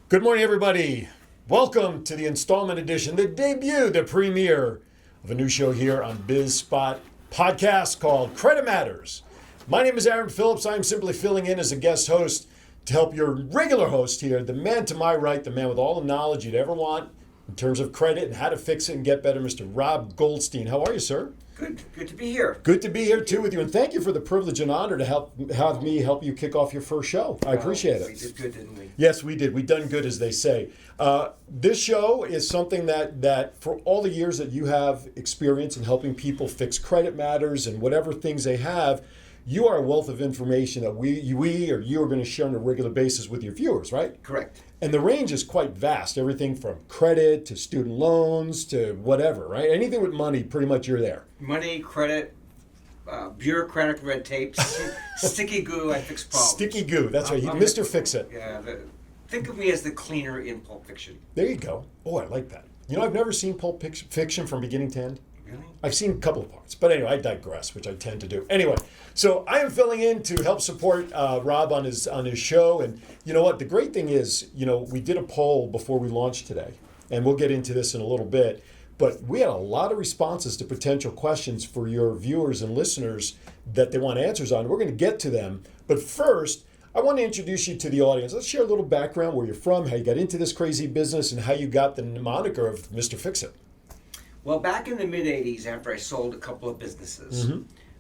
Good morning, everybody. Welcome to the installment edition, the debut, the premiere of a new show here on BizSpot podcast called Credit Matters. My name is Aaron Phillips. I'm simply filling in as a guest host to help your regular host here, the man to my right, the man with all the knowledge you'd ever want in terms of credit and how to fix it and get better, Mr. Rob Goldstein. How are you, sir? Good to be here. Good to be here, too, with you. And thank you for the privilege and honor to have me help you kick off your first show. I appreciate it. We did good, didn't we? Yes, we did. We done good, as they say. This show is something that for all the years that you have experience in helping people fix credit matters and whatever things they have, you are a wealth of information that we or you are going to share on a regular basis with your viewers, right? Correct. And the range is quite vast. Everything from credit to student loans to whatever, right? Anything with money, pretty much you're there. Money, credit, bureaucratic red tapes, sticky goo, I fix problems. Sticky goo, that's right. I'm Mr. Fixit. Yeah, think of me as the cleaner in Pulp Fiction. There you go. Oh, I like that. You know, I've never seen Pulp Fiction from beginning to end. Really? I've seen a couple of parts, but anyway, I digress, which I tend to do. Anyway, so I am filling in to help support Rob on his show, and you know what? The great thing is, you know, we did a poll before we launched today, and we'll get into this in a little bit. But we had a lot of responses to potential questions for your viewers and listeners that they want answers on. We're going to get to them, but first, I want to introduce you to the audience. Let's share a little background, where you're from, how you got into this crazy business, and how you got the moniker of Mr. Fixit. Well, back in the mid-'80s, after I sold a couple of businesses,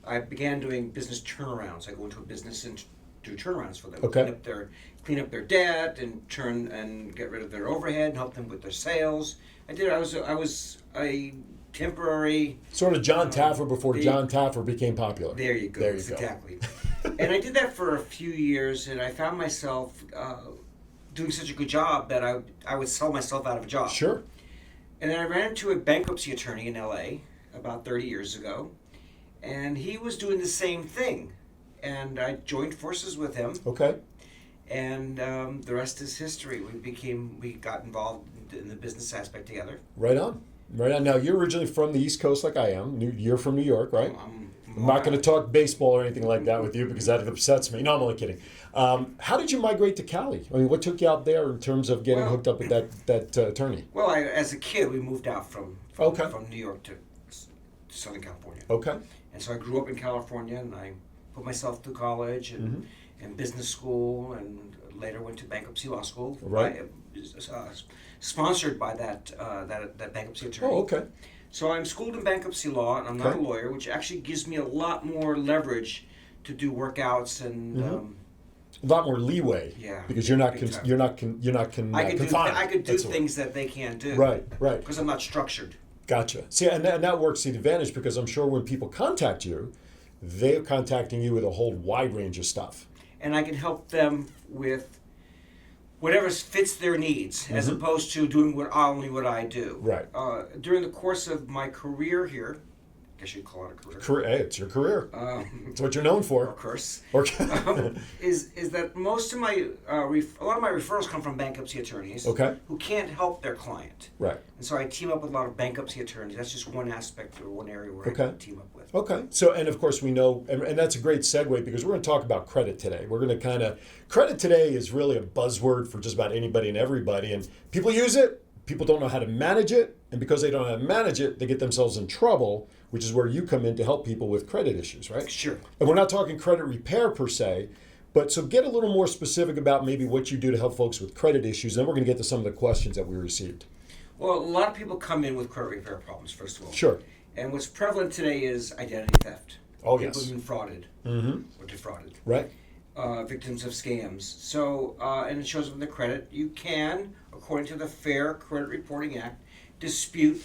I began doing business turnarounds. I go into a business and do turnarounds for them. Okay. Clean up their debt and get rid of their overhead and help them with their sales. I was a temporary... Sort of John Taffer before John Taffer became popular. There you go. Exactly. And I did that for a few years, and I found myself doing such a good job that I would sell myself out of a job. Sure. And then I ran into a bankruptcy attorney in LA about 30 years ago, and he was doing the same thing. And I joined forces with him. Okay. And the rest is history. We got involved in the business aspect together. Right on. Now, you're originally from the East Coast like I am. You're from New York, right? I'm not going to talk baseball or anything like that with you because that upsets me. No, I'm only kidding. How did you migrate to Cali? I mean, what took you out there in terms of getting hooked up with that attorney? Well, as a kid, we moved out from New York to Southern California. Okay. And so I grew up in California, and I put myself through college and business school, and later went to bankruptcy law school. Right. Sponsored by that bankruptcy attorney. Oh, okay. So I'm schooled in bankruptcy law, and I'm not a lawyer, which actually gives me a lot more leverage to do workouts and a lot more leeway. Yeah. Because you're not confined. I could do things that they can't do. Right. Because I'm not structured. Gotcha. See, and that works to the advantage because I'm sure when people contact you, they're contacting you with a whole wide range of stuff. And I can help them with whatever fits their needs, as opposed to doing only what I do. Right. During the course of my career here, I guess you'd call it a career. Hey, it's your career. It's what you're known for. Of course. Okay. Is that most of my a lot of my referrals come from bankruptcy attorneys. Okay. Who can't help their client. Right. And so I team up with a lot of bankruptcy attorneys. That's just one aspect or one area where I team up with. Okay. So, and of course we know, and that's a great segue because we're going to talk about credit today. We're going to credit today is really a buzzword for just about anybody and everybody, and people use it. People don't know how to manage it, and because they don't know how to manage it, they get themselves in trouble, which is where you come in to help people with credit issues, right? Sure. And we're not talking credit repair per se, but so get a little more specific about maybe what you do to help folks with credit issues, and then we're going to get to some of the questions that we received. Well, a lot of people come in with credit repair problems, first of all. Sure. And what's prevalent today is identity theft. Oh, people yes. have been frauded or defrauded. Right. Victims of scams. So, and it shows up in the credit. You can, according to the Fair Credit Reporting Act, dispute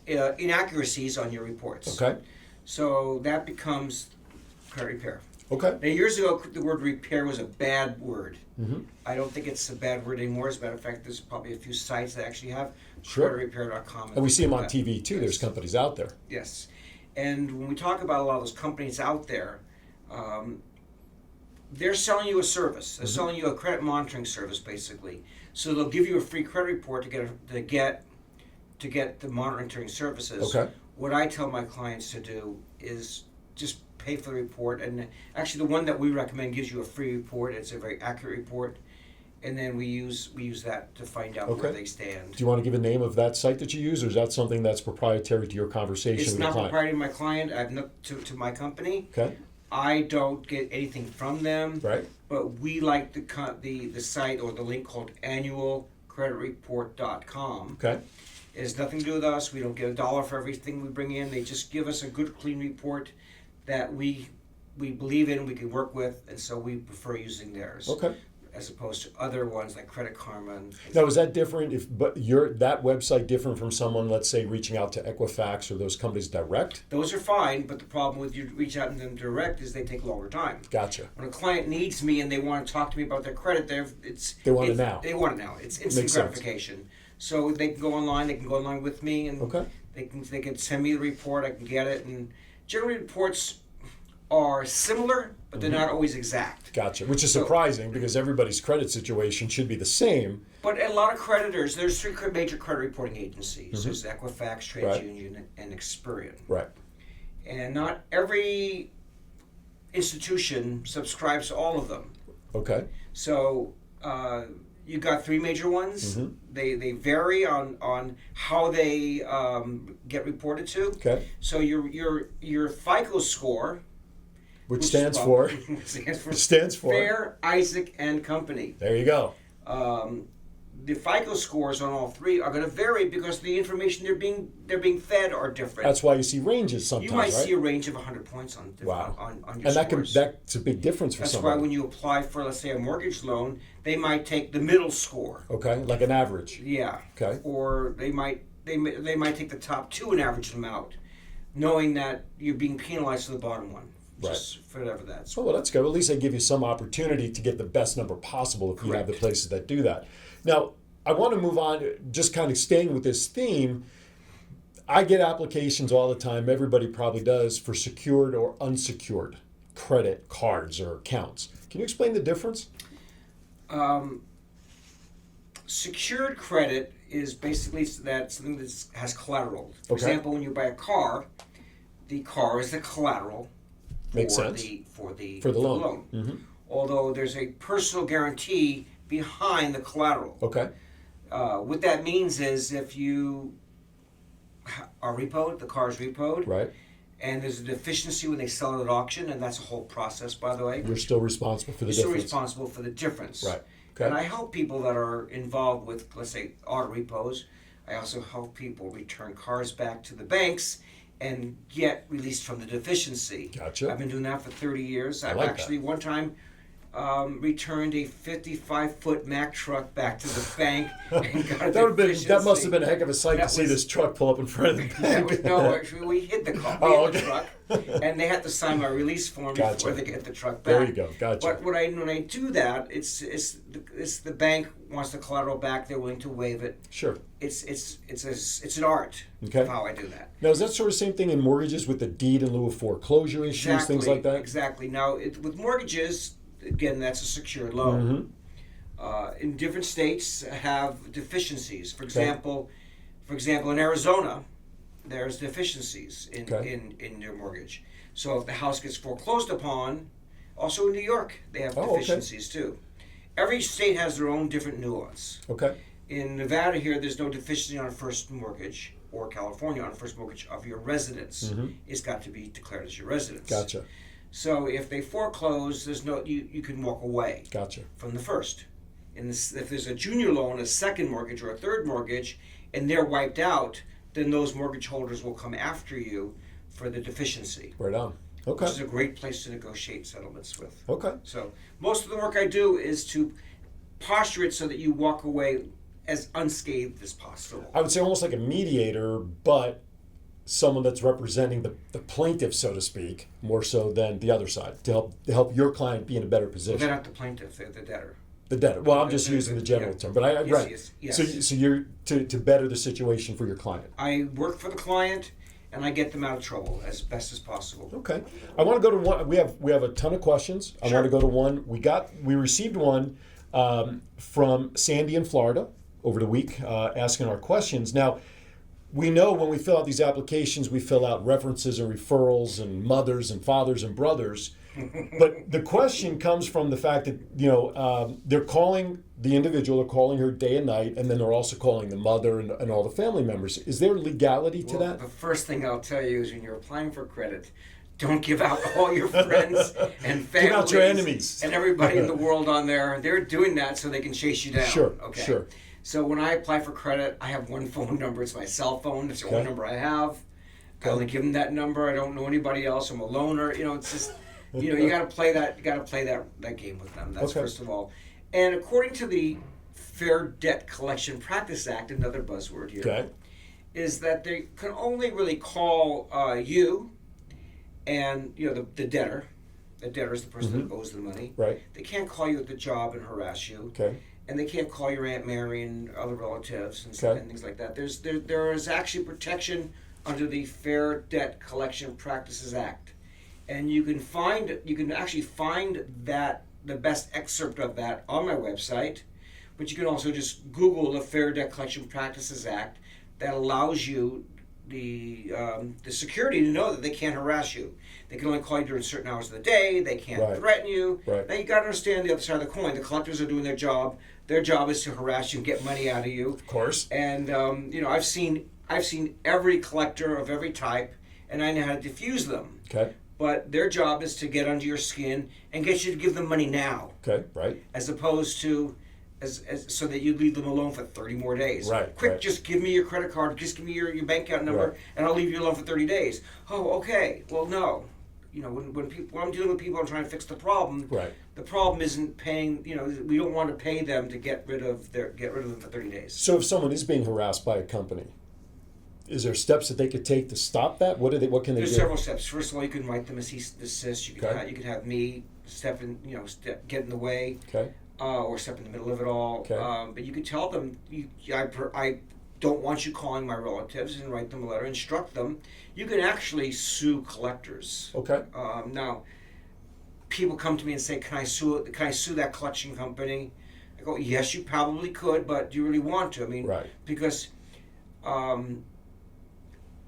inaccuracies on your reports. Okay. So that becomes credit repair. Okay. Now, years ago, the word repair was a bad word. Mm-hmm. I don't think it's a bad word anymore. As a matter of fact, there's probably a few sites that actually have Sure. creditrepair.com. And we see them on TV too. Yes. There's companies out there. Yes. And when we talk about a lot of those companies out there, they're selling you a service. They're selling you a credit monitoring service, basically. So they'll give you a free credit report to get the monitoring services. Okay. What I tell my clients to do is just pay for the report. And actually, the one that we recommend gives you a free report. It's a very accurate report. and then we use that to find out Okay. where they stand. Do you want to give a name of that site that you use, or is that something that's proprietary to your conversation It's with the not client? proprietary to my client. I've looked to my company. Okay, I don't get anything from them, right. but we like the site or the link called annualcreditreport.com. Okay, It has nothing to do with us. We don't get $1 for everything we bring in. They just give us a good, clean report that we believe in, we can work with, and so we prefer using theirs. okay. As opposed to other ones like Credit Karma. Now, is that different? But that website different from someone, let's say, reaching out to Equifax or those companies direct? Those are fine, but the problem with you reach out to them direct is they take a longer time. Gotcha. When a client needs me and they want to talk to me about their credit, They want it now. They want it now. It's instant Makes sense. gratification. So they can go online. They can go online with me, and Okay. they can send me the report. I can get it, and generally reports are similar, but they're not always exact. Gotcha. Which is So- surprising because everybody's credit situation should be the same. But a lot of creditors, there's 3 major credit reporting agencies. There's Equifax, TransUnion, and Experian. Right. And not every institution subscribes to all of them. Okay. So you got 3 major ones. They vary on how they get reported to. Okay. So your FICO score, Which stands for? Stands for? Fair, Isaac, and Company. There you go. The FICO scores on all 3 are going to vary because the information they're being fed are different. That's why you see ranges sometimes, You might right? see a range of 100 points on Wow. on your And scores. that's a big difference for That's somebody. why when you apply for, let's say, a mortgage loan, they might take the middle score. Okay, like an average. Yeah. Okay. Or they might take the top 2 and average them out, knowing that you're being penalized for the bottom one. Right. Just for whatever that's. Oh, well, that's good. At least they give you some opportunity to get the best number possible if you have the places that do that. Now, I want to move on, just kind of staying with this theme. I get applications all the time, everybody probably does, for secured or unsecured credit cards or accounts. Can you explain the difference? Secured credit is basically something that has collateral. For Okay. example, when you buy a car, the car is the collateral Makes for sense. the loan. Mm-hmm. Although there's a personal guarantee behind the collateral. Okay. What that means is if you are repoed, the car is repoed, Right. and there's a deficiency when they sell it at auction, and that's a whole process, by the way. You're still responsible for the You're still difference. responsible for the difference. Right. Okay. And I help people that are involved with, let's say, auto repos. I also help people return cars back to the banks and get released from the deficiency. Gotcha. I've been doing that for 30 years. I've like actually one time returned a 55-foot Mack truck back to the bank and got a that must have been a heck of a sight That to see was- this truck pull up in front of the That bank. was, no, actually, we hid the car. We Oh, hid the okay. truck, and they had to sign my release form Gotcha. before they get the truck back. There you go. Gotcha. But when I do that, it's the bank wants the collateral back. They're willing to waive it. Sure. It's an art Okay. of how I do that. Now, is that sort of same thing in mortgages with the deed in lieu of foreclosure issues, things like that? Exactly. Now, with mortgages, again, that's a secured loan. Mm-hmm. In different states have deficiencies. For example, in Arizona, there's deficiencies in your mortgage. So if the house gets foreclosed upon, also in New York, they have deficiencies too. Every state has their own different nuance. Okay. In Nevada here, there's no deficiency on a first mortgage, or California on a first mortgage of your residence. Mm-hmm. It's got to be declared as your residence. Gotcha. So if they foreclose, there's no you can walk away Gotcha. from the first. If there's a junior loan, a second mortgage, or a third mortgage, and they're wiped out, then those mortgage holders will come after you for the deficiency. Right on. Okay. Which is a great place to negotiate settlements with. Okay. So most of the work I do is to posture it so that you walk away as unscathed as possible. I would say almost like a mediator, but someone that's representing the plaintiff, so to speak, more so than the other side, to help your client be in a better Well, position. they're not the plaintiff; they're the debtor. The debtor. Well, I'm just The- using the general yeah. term, but I Yes, right. yes. So you're to better the situation for your client. I work for the client, and I get them out of trouble as best as possible. Okay. I want to go to one. We have a ton of questions. I Sure. want to go to one. We received one from Sandy in Florida over the week asking our questions. Now, we know when we fill out these applications, we fill out references and referrals and mothers and fathers and brothers. But the question comes from the fact that, they're calling the individual, they're calling her day and night, and then they're also calling the mother and all the family members. Is there legality to that? The first thing I'll tell you is when you're applying for credit, don't give out all your friends and families. Give out your enemies. And everybody in the world on there. They're doing that so they can chase you down. Sure, okay. sure. So when I apply for credit, I have one phone number. It's my cell phone. It's the only number I have. I only give them that number. I don't know anybody else. I'm a loner. It's just, you got to play that. You got to play that game with them. That's first of all. And according to the Fair Debt Collection Practice Act, another buzzword here, is that they can only really call you and the debtor. The debtor is the person that owes the money. Right. They can't call you at the job and harass you. Okay. And they can't call your Aunt Mary and other relatives and things like that. There is actually protection under the Fair Debt Collection Practices Act, and you can actually find that the best excerpt of that on my website, but you can also just Google the Fair Debt Collection Practices Act. That allows you the security to know that they can't harass you. They can only call you during certain hours of the day. They can't threaten you. Right. Now you got to understand the other side of the coin. The collectors are doing their job. Their job is to harass you and get money out of you. Of course. And I've seen every collector of every type, and I know how to diffuse them. Okay. But their job is to get under your skin and get you to give them money now. Okay. Right. As opposed to so that you leave them alone for 30 more days. Right. Quick, just give me your credit card, just give me your bank account number, and I'll leave you alone for 30 days. Oh, okay. Well, no. When I'm dealing with people, I'm trying to fix the problem. Right. The problem isn't paying. We don't want to pay them to get rid of them for 30 days. So if someone is being harassed by a company, is there steps that they could take to stop that? What can they do? There's several steps. First of all, you can write them a cease and desist. You can have me get in the way. Okay. Or step in the middle of it all. Okay. But you could tell them, I don't want you calling my relatives, and write them a letter, instruct them. You can actually sue collectors. Okay. Now, people come to me and say, can I sue that collection company? I go, yes, you probably could, but do you really want to? I mean, because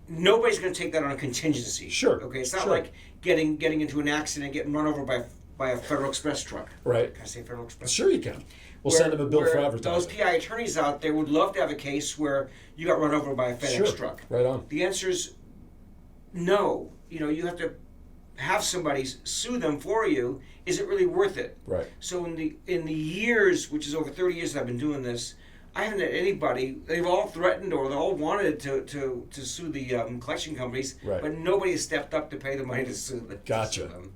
nobody's going to take that on a contingency. Sure. Okay, it's not like getting into an accident, getting run over by a Federal Express truck. Right. Can I say Federal Express? Sure you can. We'll send them a bill for advertising. Those PI attorneys out there would love to have a case where you got run over by a FedEx truck. Right on. The answer is no. You have to have somebody sue them for you. Is it really worth it? Right. So in the years, which is over 30 years that I've been doing this, I haven't had anybody. They've all threatened or they all wanted to sue the collection companies, but nobody has stepped up to pay the money to sue them.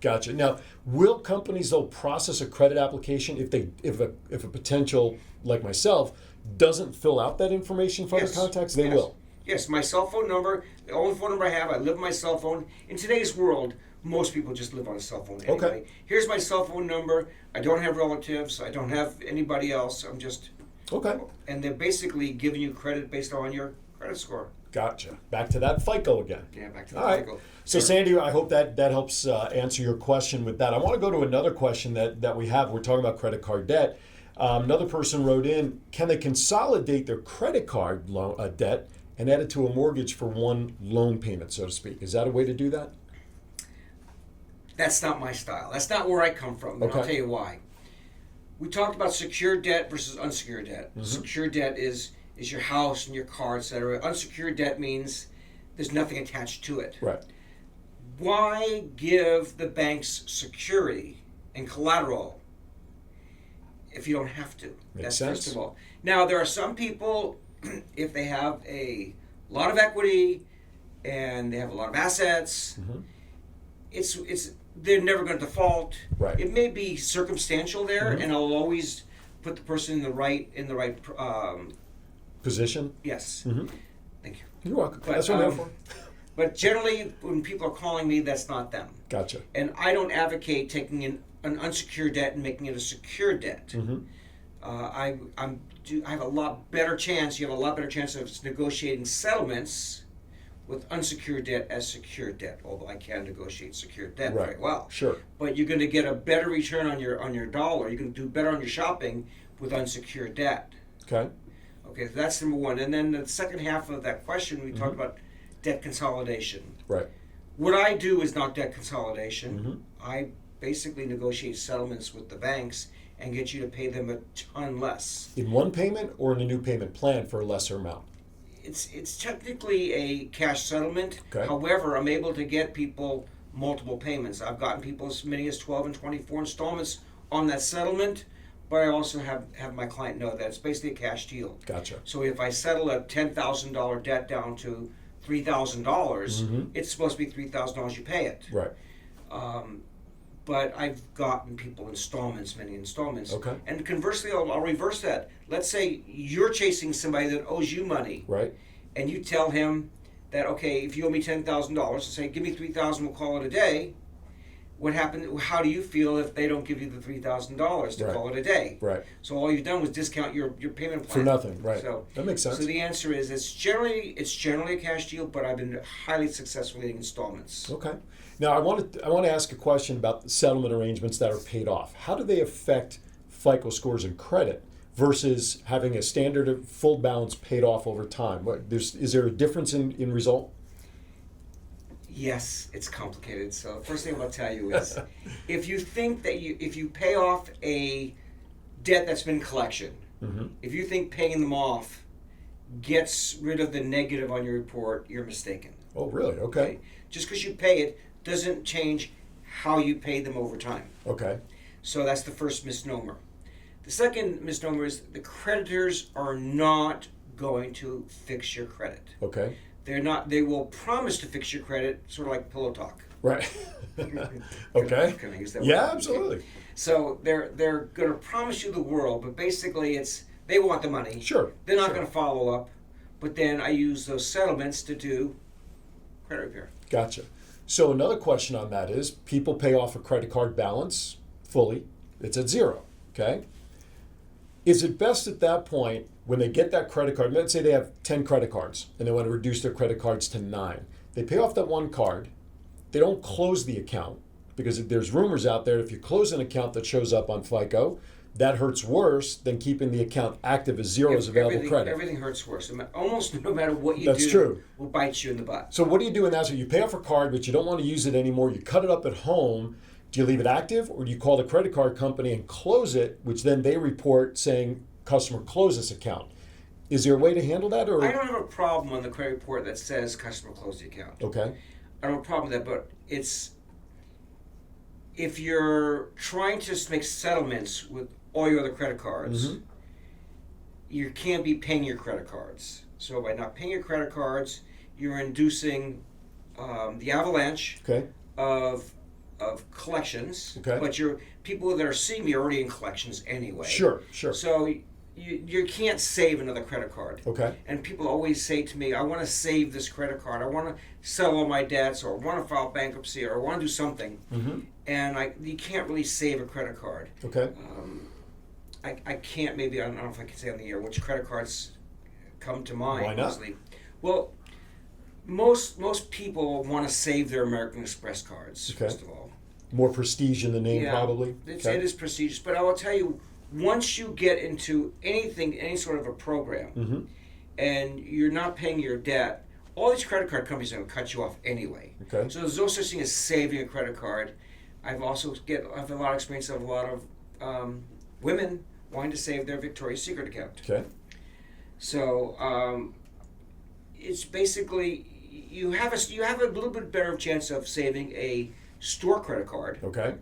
Gotcha. Now, will companies though process a credit application if a potential like myself doesn't fill out that information for the contacts? They will. Yes, my cell phone number, the only phone number I have. I live on my cell phone. In today's world, most people just live on a cell phone anyway. Okay. Here's my cell phone number. I don't have relatives. I don't have anybody else. I'm just. Okay. And they're basically giving you credit based on your credit score. Gotcha. Back to that FICO again. Yeah, back to the FICO. FICO. So, Sandy, I hope that helps answer your question with that. I want to go to another question that we have. We're talking about credit card debt. Another person wrote in, can they consolidate their credit card debt and add it to a mortgage for one loan payment, so to speak? Is that a way to do that? That's not my style. That's not where I come from. And I'll tell you why. We talked about secured debt versus unsecured debt. Mm-hmm. Secured debt is your house and your car, etc. Unsecured debt means there's nothing attached to it. Right. Why give the banks security and collateral if you don't have to? Makes sense. First of all. Now, there are some people, if they have a lot of equity and they have a lot of assets, they're never going to default. Right. It may be circumstantial there, and I'll always put the person in the right position. Yes. Mm-hmm. Thank you. You're welcome. That's what I'm here for. But generally, when people are calling me, that's not them. Gotcha. And I don't advocate taking an unsecured debt and making it a secured debt. Mm-hmm. I have a lot better chance. You have a lot better chance of negotiating settlements with unsecured debt as secured debt, although I can negotiate secured debt very well. Sure. But you're going to get a better return on your dollar. You can do better on your shopping with unsecured debt. Okay. Okay, so that's number one. And then the second half of that question, we talked about debt consolidation. Right. What I do is not debt consolidation. basically negotiate settlements with the banks and get you to pay them a ton less. In one payment or in a new payment plan for a lesser amount? It's technically a cash settlement. Okay. However, I'm able to get people multiple payments. I've gotten people as many as 12 and 24 installments on that settlement, but I also have my client know that it's basically a cash deal. Gotcha. So if I settle a $10,000 debt down to $3,000, it's supposed to be $3,000 you pay it. Right. But I've gotten people installments, many installments. Okay. And conversely, I'll reverse that. Let's say you're chasing somebody that owes you money. Right. And you tell him that, okay, if you owe me $10,000, say, give me $3,000, we'll call it a day. What happened? How do you feel if they don't give you the $3,000 to Right. call it a day? Right. So all you've done was discount your payment plan For nothing. Right. So that makes sense. So the answer is it's generally a cash deal, but I've been highly successful in installments. Okay. Now I want to ask a question about the settlement arrangements that are paid off. How do they affect FICO scores and credit versus having a standard full balance paid off over time? Is there a difference in result? Yes, it's complicated. So first thing I'm going to tell you is, if you think that if you pay off a debt that's been in collection, if you think paying them off gets rid of the negative on your report, you're mistaken. Oh, really? Okay. Just because you pay it doesn't change how you pay them over time. Okay. So that's the first misnomer. The second misnomer is the creditors are not going to fix your credit. Okay. They're not. They will promise to fix your credit, sort of like pillow talk. Right. Okay. Can I use that Yeah, word? absolutely. So they're going to promise you the world, but basically they want the money. Sure. They're not sure. going to follow up. But then I use those settlements to do credit repair. Gotcha. So another question on that is, people pay off a credit card balance fully. It's at zero. Okay. Is it best at that point, when they get that credit card, let's say they have 10 credit cards and they want to reduce their credit cards to 9. They pay off that one card. They don't close the account, because there's rumors out there, if you close an account that shows up on FICO, that hurts worse than keeping the account active as zero as available credit. Everything hurts worse. Almost no matter what you That's do, true. will bite you in the butt. So what do you do in that? So you pay off a card, but you don't want to use it anymore. You cut it up at home. Do you leave it active, or do you call the credit card company and close it, which then they report saying, customer close this account? Is there a way to handle that? Or I don't have a problem on the credit report that says customer closed the account. Okay. I don't have a problem with that, but if you're trying to make settlements with all your other credit cards, you can't be paying your credit cards. So by not paying your credit cards, you're inducing the avalanche of collections. Okay. But people that are seeing me are already in collections anyway. Sure. So you can't save another credit card. Okay. And people always say to me, I want to save this credit card. I want to sell all my debts, or I want to file bankruptcy, or I want to do something. And you can't really save a credit card. Okay. I can't, maybe, I don't know if I can say on the air, which credit cards come to mind. Why not? Mostly. Well, most people want to save their American Express cards, first of all. More prestige in the name, probably? It is prestigious. But I will tell you, once you get into any sort of a program, and you're not paying your debt, all these credit card companies are going to cut you off anyway. Okay. So there's no such thing as saving a credit card. I've a lot of experience of a lot of women wanting to save their Victoria's Secret account. Okay. So it's basically you have a little bit better chance of saving a store credit card. Okay.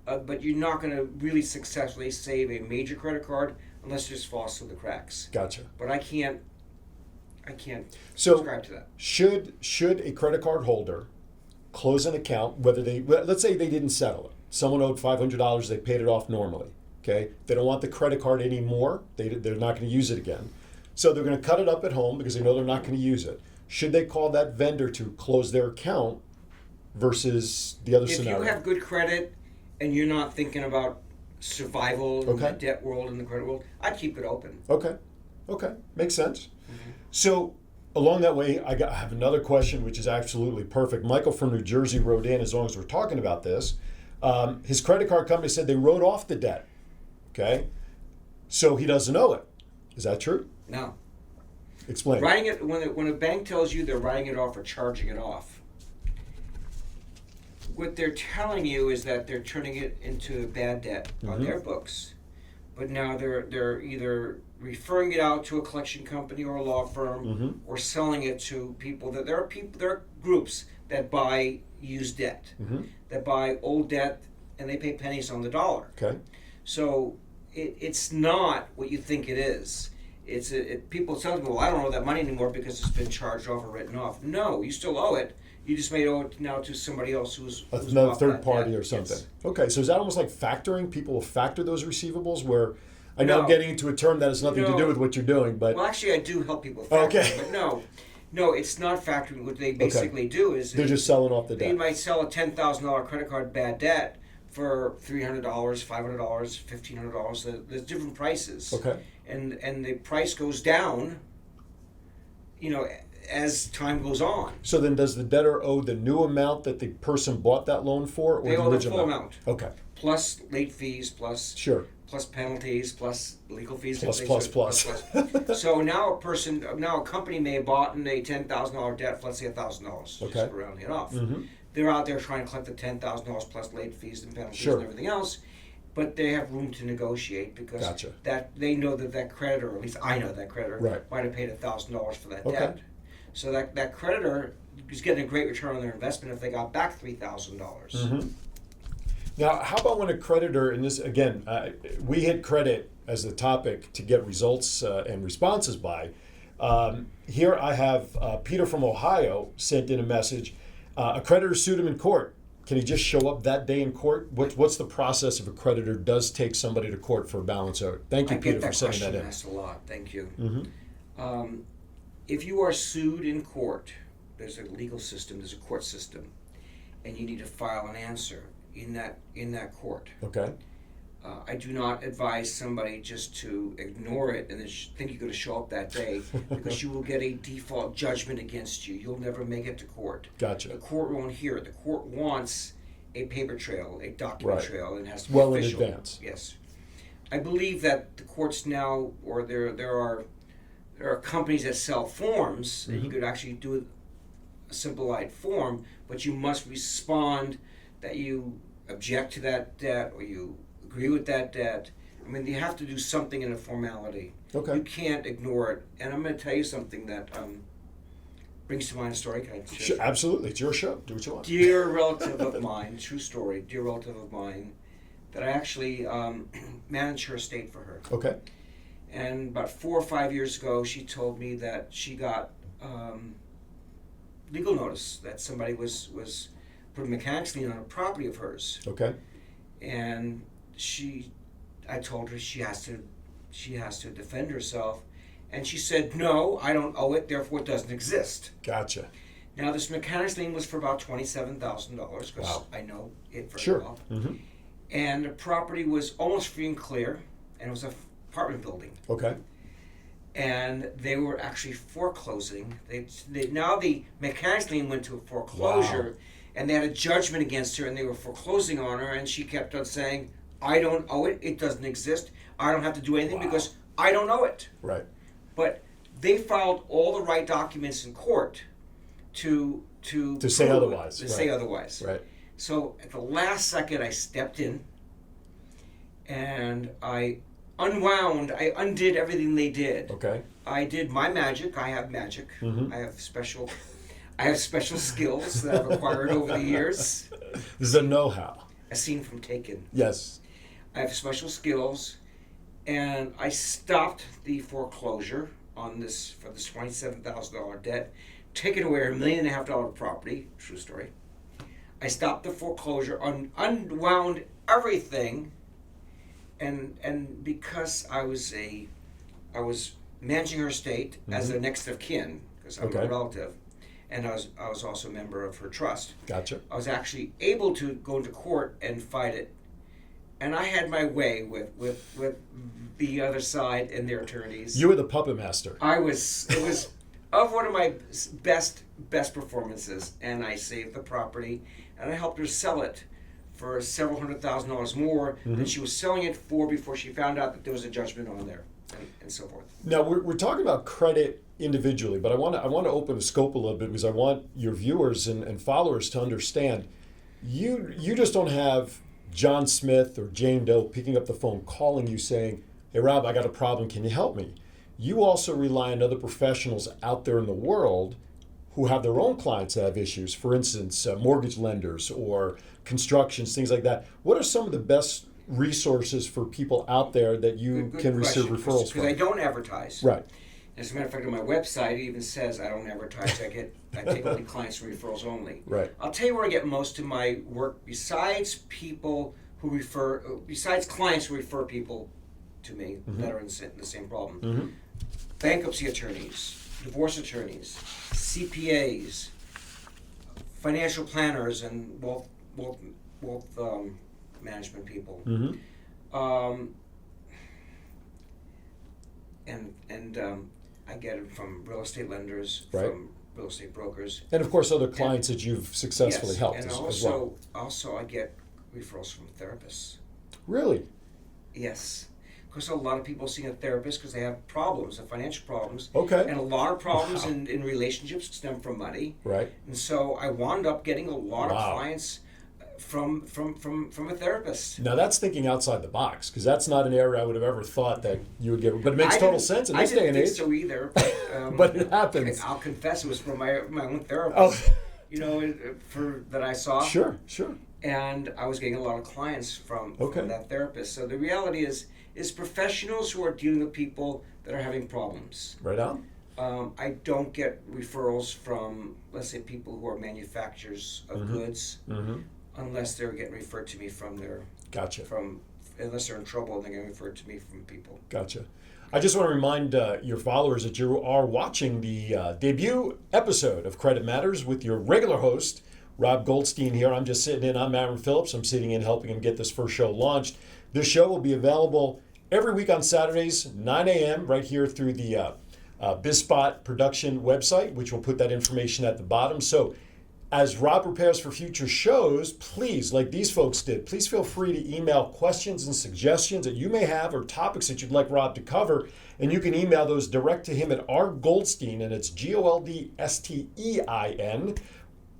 But you're not going to really successfully save a major credit card unless it just falls through the cracks. Gotcha. But I can't subscribe to that. Should a credit card holder close an account, let's say they didn't settle it. Someone owed $500, they paid it off normally. Okay, they don't want the credit card anymore. They're not going to use it again. So they're going to cut it up at home because they know they're not going to use it. Should they call that vendor to close their account versus the other scenario? If you have good credit and you're not thinking about survival in the debt world and the credit world, I'd keep it open. Okay, makes sense. So along that way, I have another question, which is absolutely perfect. Michael from New Jersey wrote in, as long as we're talking about this. His credit card company said they wrote off the debt. Okay, so he doesn't owe it. Is that true? No. Explain. Writing it when a bank tells you they're writing it off or charging it off, what they're telling you is that they're turning it into bad debt on their books, but now they're either referring it out to a collection company or a law firm, or selling it to people. That there are groups that buy used debt, that buy old debt, and they pay pennies on the dollar. Okay. So it's not what you think it is. People tell me, well, I don't owe that money anymore because it's been charged off or written off. No, you still owe it. You just may owe it now to somebody else who's another third party debt. or something. Yes. Okay, so is that almost like factoring? People will factor those receivables where I know I'm No. getting into a term that has nothing to do with what you're doing, but Well, actually, I do help people factor, Okay. but no, it's not factoring. What they basically do is they're just selling off the they debt. might sell a $10,000 credit card bad debt for $300, $500, $1,500. There's different prices. Okay. And the price goes down, as time goes on. So then does the debtor owe the new amount that the person bought that loan for, or They the owe the original full amount. Okay, Plus late fees, plus penalties, plus legal fees. plus. So now a company may have bought in a $10,000 debt, let's say $1,000. Okay. Just rounding it off. They're out there trying to collect the $10,000 plus late fees and penalties and everything else, but they have room to negotiate because that they know that creditor, or at least I know that creditor, might have paid $1,000 for that debt. So that creditor is getting a great return on their investment if they got back $3,000. Now, how about when a creditor, and this again, we hit credit as the topic to get results and responses by. Here I have Peter from Ohio sent in a message. A creditor sued him in court. Can he just show up that day in court? What's the process if a creditor does take somebody to court for a balance owed? Thank you, Peter, for sending that in. I get that question asked a lot. Thank you. If you are sued in court, there's a legal system, there's a court system, and you need to file an answer in that court. Okay. I do not advise somebody just to ignore it and then think you're going to show up that day because you will get a default judgment against you. You'll never make it to court. Gotcha. The court won't hear it. The court wants a paper trail, a document trail, and it has to be well official. In advance. Yes. I believe that the courts now, or there are companies that sell forms that you could actually do a simplified form, but you must respond that you object to that debt or you agree with that debt. I mean, you have to do something in a formality. Okay. You can't ignore it. And I'm going to tell you something that brings to mind a story. Can I share? Sure, absolutely. It's your show. Do what you want. Dear relative of mine, true story, dear relative of mine, that I actually managed her estate for her. Okay. And about 4 or 5 years ago, she told me that she got legal notice that somebody was putting a mechanics lien on a property of hers. Okay. And I told her she has to defend herself, and she said, "No, I don't owe it, therefore it doesn't exist." Gotcha. Now this mechanics lien was for about $27,000 because I know it very well. And the property was almost free and clear, and it was an apartment building. Okay. And they were actually foreclosing. Now the mechanics lien went to a foreclosure, and they had a judgment against her, and they were foreclosing on her, and she kept on saying, "I don't owe it. It doesn't exist. I don't have to do anything because I don't owe it." Right. But they filed all the right documents in court to say otherwise. Say otherwise. Right. So at the last second, I stepped in, and I undid everything they did. Okay. I did my magic. I have magic. I have special skills that I've acquired over the years. This is a know-how. A scene from Taken. Yes. I have special skills, and I stopped the foreclosure on this for this $27,000 debt, taken away $1.5 million property. True story. I stopped the foreclosure, unwound everything, and because I was managing her estate as a next of kin, because I'm a relative, and I was also a member of her trust. Gotcha. I was actually able to go into court and fight it, and I had my way with the other side and their attorneys. You were the puppet master. It was of one of my best performances, and I saved the property, and I helped her sell it for several $100,000 more than she was selling it for before she found out that there was a judgment on there, and so forth. Now we're talking about credit individually, but I want to open the scope a little bit because I want your viewers and followers to understand you just don't have John Smith or Jane Doe picking up the phone, calling you saying, "Hey, Rob, I got a problem. Can you help me?" You also rely on other professionals out there in the world who have their own clients that have issues. For instance, mortgage lenders or constructions, things like that. What are some of the best resources for people out there that you Good can receive question, referrals from? Because I don't advertise. Right. As a matter of fact, on my website, it even says I don't advertise. I take only clients from referrals only. Right. I'll tell you where I get most of my work besides clients who refer people to me that are in the same problem. Bankruptcy attorneys, divorce attorneys, CPAs, financial planners, and wealth management people. I get it from real estate lenders, from real estate brokers, and of course other clients that you've successfully helped and as well. Also I get referrals from therapists. Really? Yes. Because a lot of people seeing a therapist because they have problems, financial problems. Okay. And a lot of problems in relationships stem from money. Right. And so I wound up getting a lot of clients from a therapist. Now that's thinking outside the box, because that's not an area I would have ever thought that you would get. But it makes total sense in this day and age. I didn't think so either. But, but it happens. I'll confess it was from my own therapist. That I saw. Sure. And I was getting a lot of clients from that therapist. So the reality is professionals who are dealing with people that are having problems. Right on. I don't get referrals from, let's say, people who are manufacturers of goods, unless they're getting referred to me from their. Gotcha. Unless they're in trouble and they're getting referred to me from people. Gotcha. I just want to remind your followers that you are watching the debut episode of Credit Matters with your regular host, Rob Goldstein here. I'm just sitting in. I'm Aaron Phillips. I'm sitting in helping him get this first show launched. This show will be available every week on Saturdays, 9 a.m. right here through the BizSpot production website, which will put that information at the bottom. So as Rob prepares for future shows, please, like these folks did, please feel free to email questions and suggestions that you may have or topics that you'd like Rob to cover. And you can email those direct to him at rgoldstein, and it's Goldstein,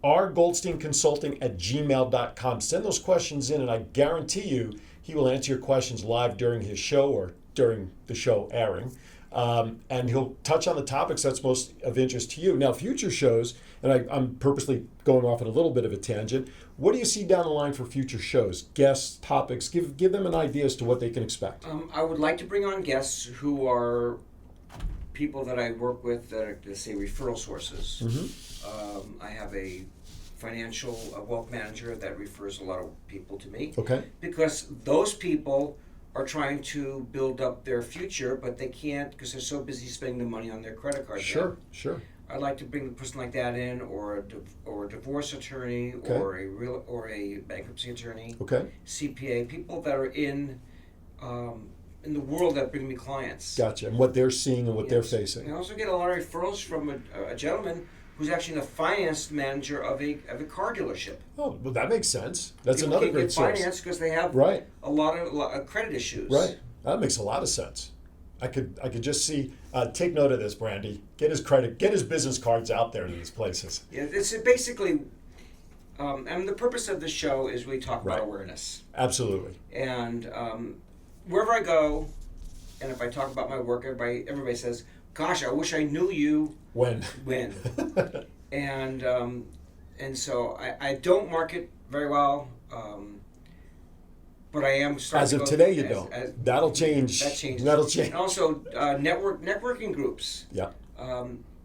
rgoldsteinconsulting@gmail.com. Send those questions in, and I guarantee you he will answer your questions live during his show or during the show airing. And he'll touch on the topics that's most of interest to you. Now, future shows, and I'm purposely going off on a little bit of a tangent, what do you see down the line for future shows? Guests, topics, give them an idea as to what they can expect. I would like to bring on guests who are people that I work with that are, let's say, referral sources. I have a financial wealth manager that refers a lot of people to me. Okay. Because those people are trying to build up their future, but they can't because they're so busy spending the money on their credit card. Sure. I'd like to bring a person like that in, or a divorce attorney, or a bankruptcy attorney, CPA, people that are in the world that bring me clients. Gotcha. And what they're seeing and what they're facing. I also get a lot of referrals from a gentleman who's actually the finance manager of a car dealership. Oh, well, that makes sense. That's People another great source. Finance because they have a lot of credit issues. Right. That makes a lot of sense. I could just see. Take note of this, Brandy. Get his business cards out there in these places. Yeah, it's basically. And the purpose of the show is we talk about awareness. Absolutely. And wherever I go, and if I talk about my work, everybody says, "Gosh, I wish I knew you." When. And so I don't market very well, but I am starting. As of today, you don't. That'll change. That changes. That'll change. And also networking groups. Yeah.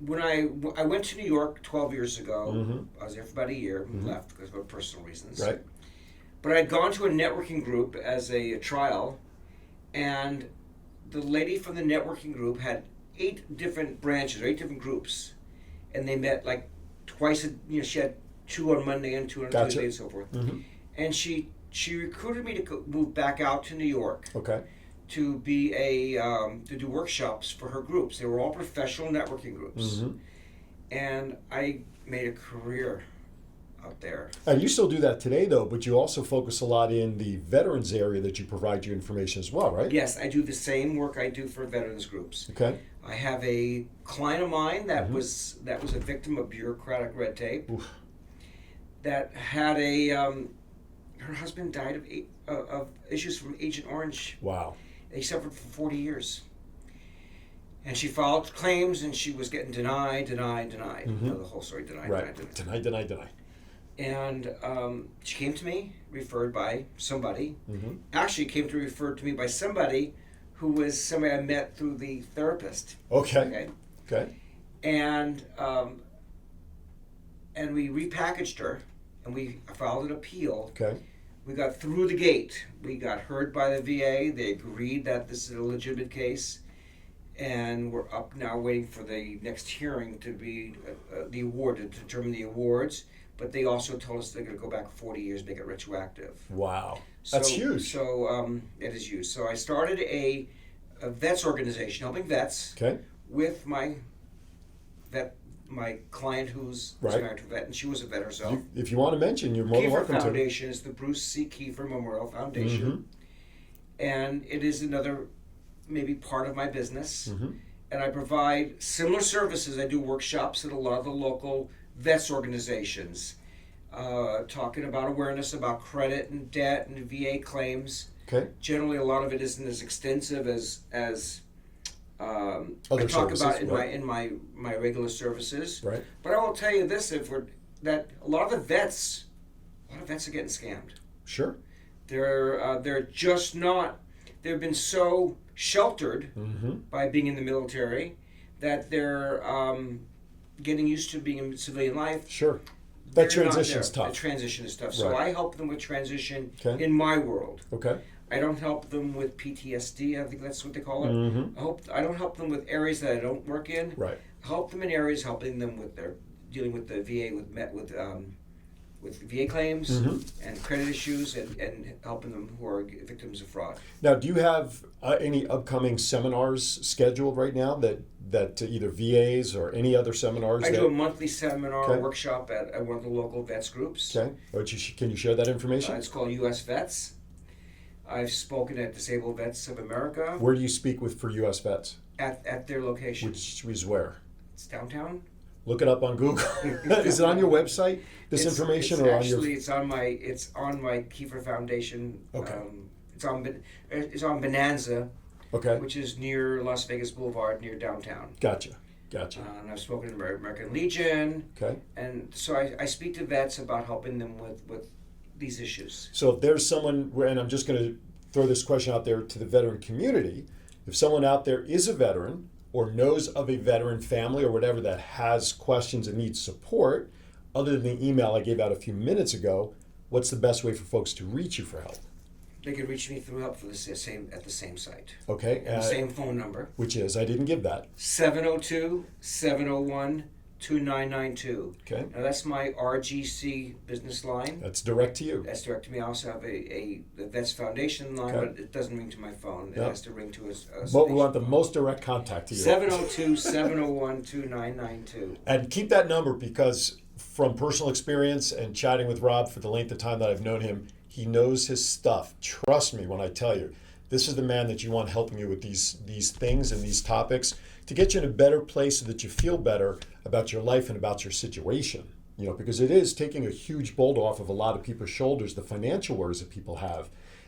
When I went to New York 12 years ago, I was there for about a year and left because of personal reasons. Right. But I'd gone to a networking group as a trial, and the lady from the networking group had 8 different branches, or 8 different groups, and they met like twice. She had 2 on Monday and 2 on Tuesday and so forth. And she recruited me to move back out to New York. To be to do workshops for her groups. They were all professional networking groups, and I made a career out there. And you still do that today, though, but you also focus a lot in the veterans area that you provide your information as well, right? Yes, I do the same work I do for veterans groups. Okay. I have a client of mine that was a victim of bureaucratic red tape. that had her husband died of issues from Agent Orange. Wow. They suffered for 40 years. And she filed claims, and she was getting denied. Mm-hmm. You know the whole story, denied. Denied. And she came to me, referred by somebody. Mm-hmm. Actually, came to referred to me by somebody who was somebody I met through the therapist. Okay. And we repackaged her, and we filed an appeal. Okay. We got through the gate. We got heard by the VA. They agreed that this is a legitimate case. And we're up now waiting for the next hearing to be the award, to determine the awards. But they also told us they're going to go back 40 years, make it retroactive. Wow. That's huge. So it is huge. So I started a vets organization, helping vets with my client who's married to a vet, and she was a vet herself. If you want to mention, you're more than welcome to. Kiefer Foundation is the Bruce C. Kiefer Memorial Foundation. Mm-hmm. And it is another maybe part of my business. Mm-hmm. And I provide similar services. I do workshops at a lot of the local vets organizations, talking about awareness about credit and debt and VA claims. Okay. Generally, a lot of it isn't as extensive as Other I talk services, about right. in my regular services. Right. But I will tell you this: that a lot of vets are getting scammed. Sure. They're just not. They've been so sheltered Mm-hmm. by being in the military that they're getting used to being in civilian life. Sure. That transition is tough. The transition is tough. So Right. I help them with transition Okay. in my world. Okay. I don't help them with PTSD. I think that's what they call it. Mm-hmm. I don't help them with areas that I don't work in. Right. I help them in areas helping them with their dealing with the VA with VA claims Mm-hmm. and credit issues and helping them who are victims of fraud. Now, do you have any upcoming seminars scheduled right now that either VAs or any other seminars? I do a monthly seminar Okay. workshop at one of the local vets groups. Okay. Can you share that information? It's called U.S. Vets. I've spoken at Disabled Vets of America. Where do you speak for U.S. vets? At their location. Which is where? It's downtown. Look it up on Google. Is it on your website? Information, or actually, it's on my Kiefer Foundation. Okay. It's on Bonanza. Okay. Which is near Las Vegas Boulevard, near downtown. Gotcha. And I've spoken to American Legion. Okay. And so I speak to vets about helping them with these issues. So if there's someone, and I'm just going to throw this question out there to the veteran community, if someone out there is a veteran or knows of a veteran family or whatever that has questions and needs support, other than the email I gave out a few minutes ago, what's the best way for folks to reach you for help? They can reach me through help at the same site. Okay. The same phone number. Which is, I didn't give that. 702-701-2992. Okay. Now that's my RGC business line. That's direct to you. That's direct to me. I also have the Vets Foundation line, Okay. but it doesn't ring to my phone. It has to ring to a But we want the most direct contact to you. 702-701-2992. And keep that number, because from personal experience and chatting with Rob for the length of time that I've known him, he knows his stuff. Trust me when I tell you, this is the man that you want helping you with these things and these topics to get you in a better place so that you feel better about your life and about your situation. You know, because it is taking a huge bolt off of a lot of people's shoulders, the financial worries that people have.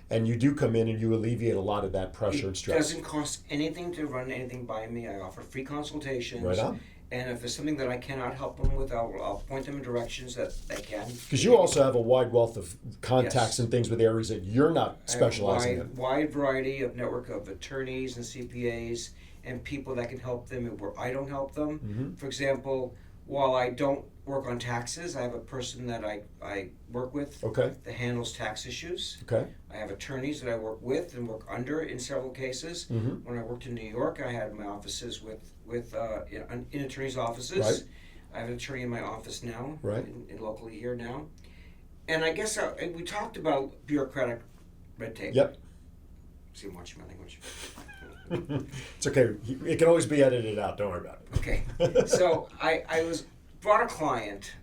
And you do come in and you alleviate a lot lot of that pressure and stress. It doesn't cost anything to run anything by me. I offer free consultations. Right on. And if there's something that I cannot help them with, I'll point them in directions that they can. Because you also have a wide wealth of contacts Yes. and things with areas that you're not specializing in. Wide variety of network of attorneys and CPAs and people that can help them where I don't help them. Mm-hmm. For example, while I don't work on taxes, I have a person that I work with that handles tax issues. Okay. I have attorneys that I work with and work under in several cases. Mm-hmm. When I worked in New York, I had my offices in attorneys' offices. Right. I have an attorney in my office now, Right. in locally here now. And I guess we talked about bureaucratic red tape. Yep. See, I'm watching my language. It's okay. It can always be edited out. Don't worry about it. Okay. So I brought a client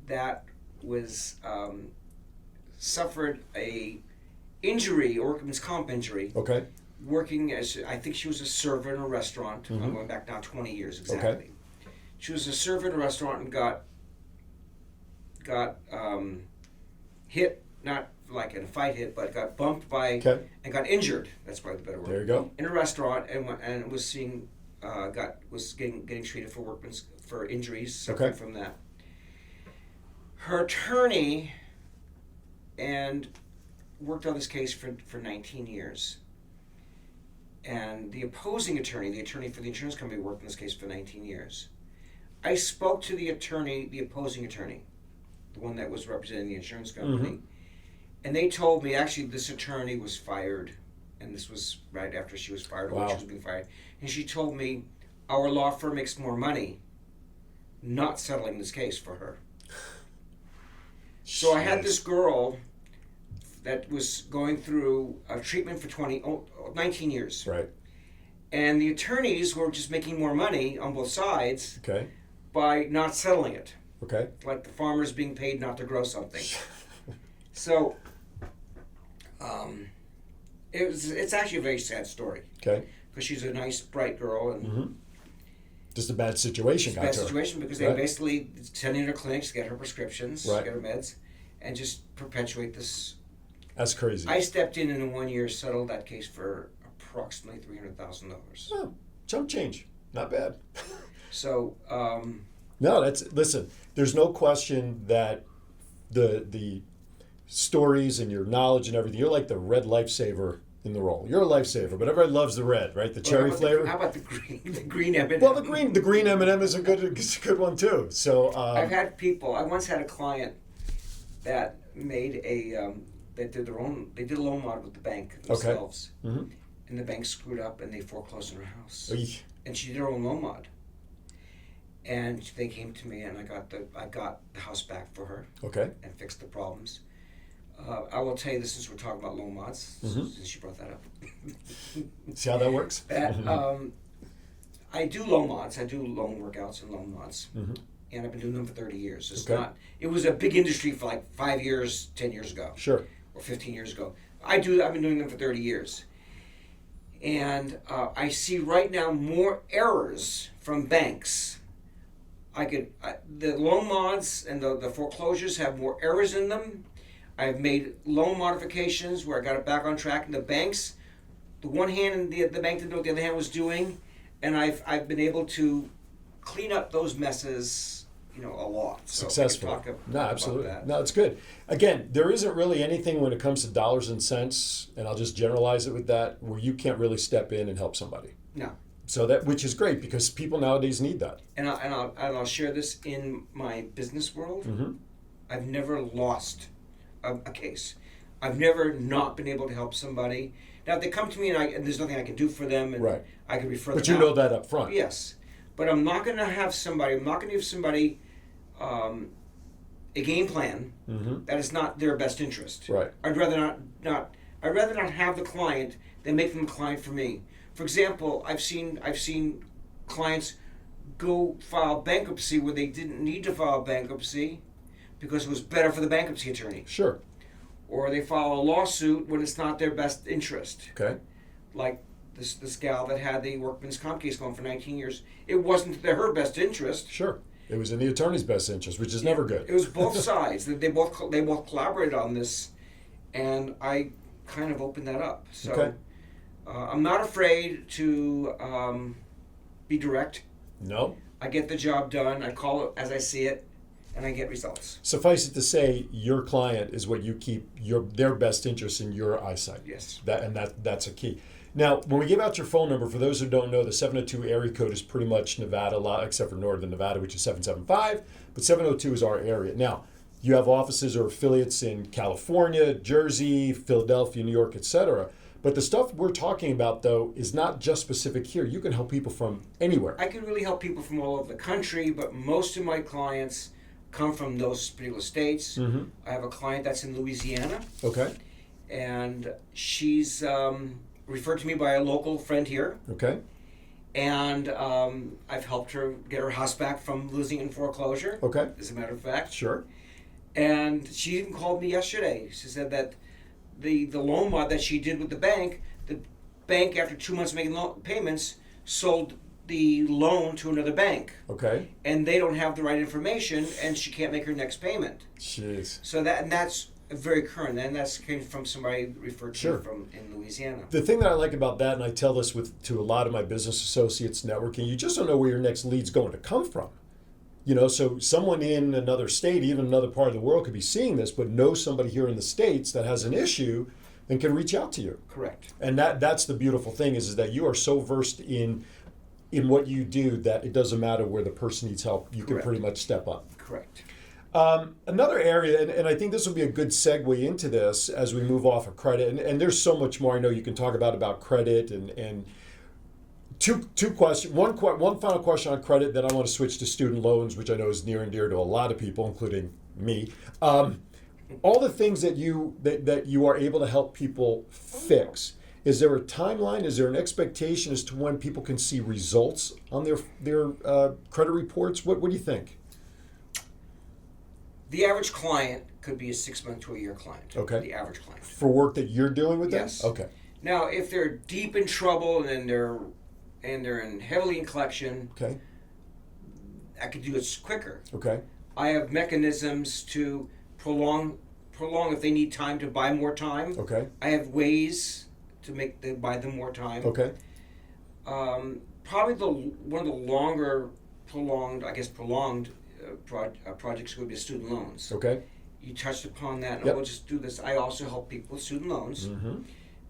that was suffered a injury, or workman's comp injury. Okay. Working as, I think she was a server in a restaurant. Mm-hmm. I'm going back now 20 years exactly. Okay. She was a server in a restaurant and got got hit, not like in a fight hit, but got bumped by Okay. and got injured. That's probably the better word. There you go. In a restaurant, and was getting treated for injuries suffering from that. Her attorney and worked on this case for 19 years. And the opposing attorney, the attorney for the insurance company, worked on this case for 19 years. I spoke to the opposing attorney, the one that was representing the insurance company, and they told me actually this attorney was fired, and this was right after she was fired, or when she was being fired. And she told me, our law firm makes more money not settling this case for her. So I had this girl that was going through a treatment for 19 years. Right. And the attorneys were just making more money on both sides Okay. by not settling it. Okay. Like the farmers being paid not to grow something. So it's actually a very sad story. Okay. Because she's a nice, bright girl, and just a bad situation. Bad situation because they basically send her to clinics to get her prescriptions, Right. get her meds, and just perpetuate this. That's crazy. I stepped in and in 1 year settled that case for approximately $300,000. Oh, chump change. Not bad. So. No, listen, there's no question that the stories and your knowledge and everything, you're like the red lifesaver in the role. You're a lifesaver, but everybody loves the red, right? The cherry flavor. How about the green? The green M&M. Well, the green M&M is a good one too. So I've had people. I once had a client that made they did a loan mod with the bank themselves, and the bank screwed up and they foreclosed on her house, and she did her own loan mod. And they came to me, and I got the house back for her. Okay. And fixed the problems. I will tell you this since we're talking about loan mods, since you brought that up. See how that works? I do loan mods. I do loan workouts and loan mods, and I've been doing them for 30 years. It's not. It was a big industry for like 5 years, 10 years ago. Sure. Or 15 years ago. I've been doing them for 30 years, and I see right now more errors from banks. The loan mods and the foreclosures have more errors in them. I've made loan modifications where I got it back on track. And the banks, the one hand and the bank didn't know what the other hand was doing, and I've been able to clean up those messes, a lot. So successfully. No, absolutely. No, it's good. Again, there isn't really anything when it comes to dollars and cents, and I'll just generalize it with that, where you can't really step in and help somebody. No. So which is great because people nowadays need that. And I'll share this in my business world. I've never lost a case. I've never not been able to help somebody. Now, if they come to me and there's nothing I can do for them, and I can refer them But you know that up front. Yes. But I'm not going to give somebody a game plan that is not their best interest. Right. I'd rather not have the client than make them a client for me. For example, I've seen clients go file bankruptcy where they didn't need to file bankruptcy because it was better for the bankruptcy attorney. Sure. Or they file a lawsuit when it's not their best interest. Okay. Like this gal that had the workman's comp case going for 19 years. It wasn't her best interest. Sure. It was in the attorney's best interest, which is never good. It was both sides. They both collaborated on this, and I kind of opened that up. So I'm not afraid to be direct. No. I get the job done. I call it as I see it, and I get results. Suffice it to say, your client is what you keep their best interest in your eyesight. Yes. That's a key. Now, when we give out your phone number, for those who don't know, the 702 area code is pretty much Nevada, except for Northern Nevada, which is 775, but 702 is our area. Now, you have offices or affiliates in California, Jersey, Philadelphia, New York, etc. But the stuff we're talking about, though, is not just specific here. You can help people from anywhere. I can really help people from all over the country, but most of my clients come from those particular states. I have a client that's in Louisiana. Okay. And she's referred to me by a local friend here. Okay. And I've helped her get her house back from losing in foreclosure. Okay. As a matter of fact. Sure. And she even called me yesterday. She said that the loan mod that she did with the bank, after 2 months making payments, sold the loan to another bank. Okay. And they don't have the right information, and she can't make her next payment. Jeez. So that's very current, and that's came from somebody referred to Sure. from in Louisiana. The thing that I like about that, and I tell this to a lot of my business associates networking, you just don't know where your next lead's going to come from. So someone in another state, even another part of the world, could be seeing this, but knows somebody here in the States that has an issue and can reach out to you. Correct. And that's the beautiful thing is that you are so versed in what you do that it doesn't matter where the person needs help. You Correct. can pretty much step up. Correct. Another area, and I think this will be a good segue into this as we move off of credit, and there's so much more I know you can talk about credit and two questions. One final question on credit, then I want to switch to student loans, which I know is near and dear to a lot of people, including me. All the things that you are able to help people fix. Is there a timeline? Is there an expectation as to when people can see results on their credit reports? What do you think? The average client could be a 6 month to a year client. Okay. The average client. For work that you're doing with them? Yes. Okay. Now, if they're deep in trouble and they're heavily in collection, Okay. I could do it quicker. Okay. I have mechanisms to prolong if they need time to buy more time. Okay. I have ways to make them buy them more time. Okay. Probably one of the longer prolonged projects would be student loans. Okay. You touched upon that, and Yep. we'll just do this. I also help people with student loans. Mm-hmm.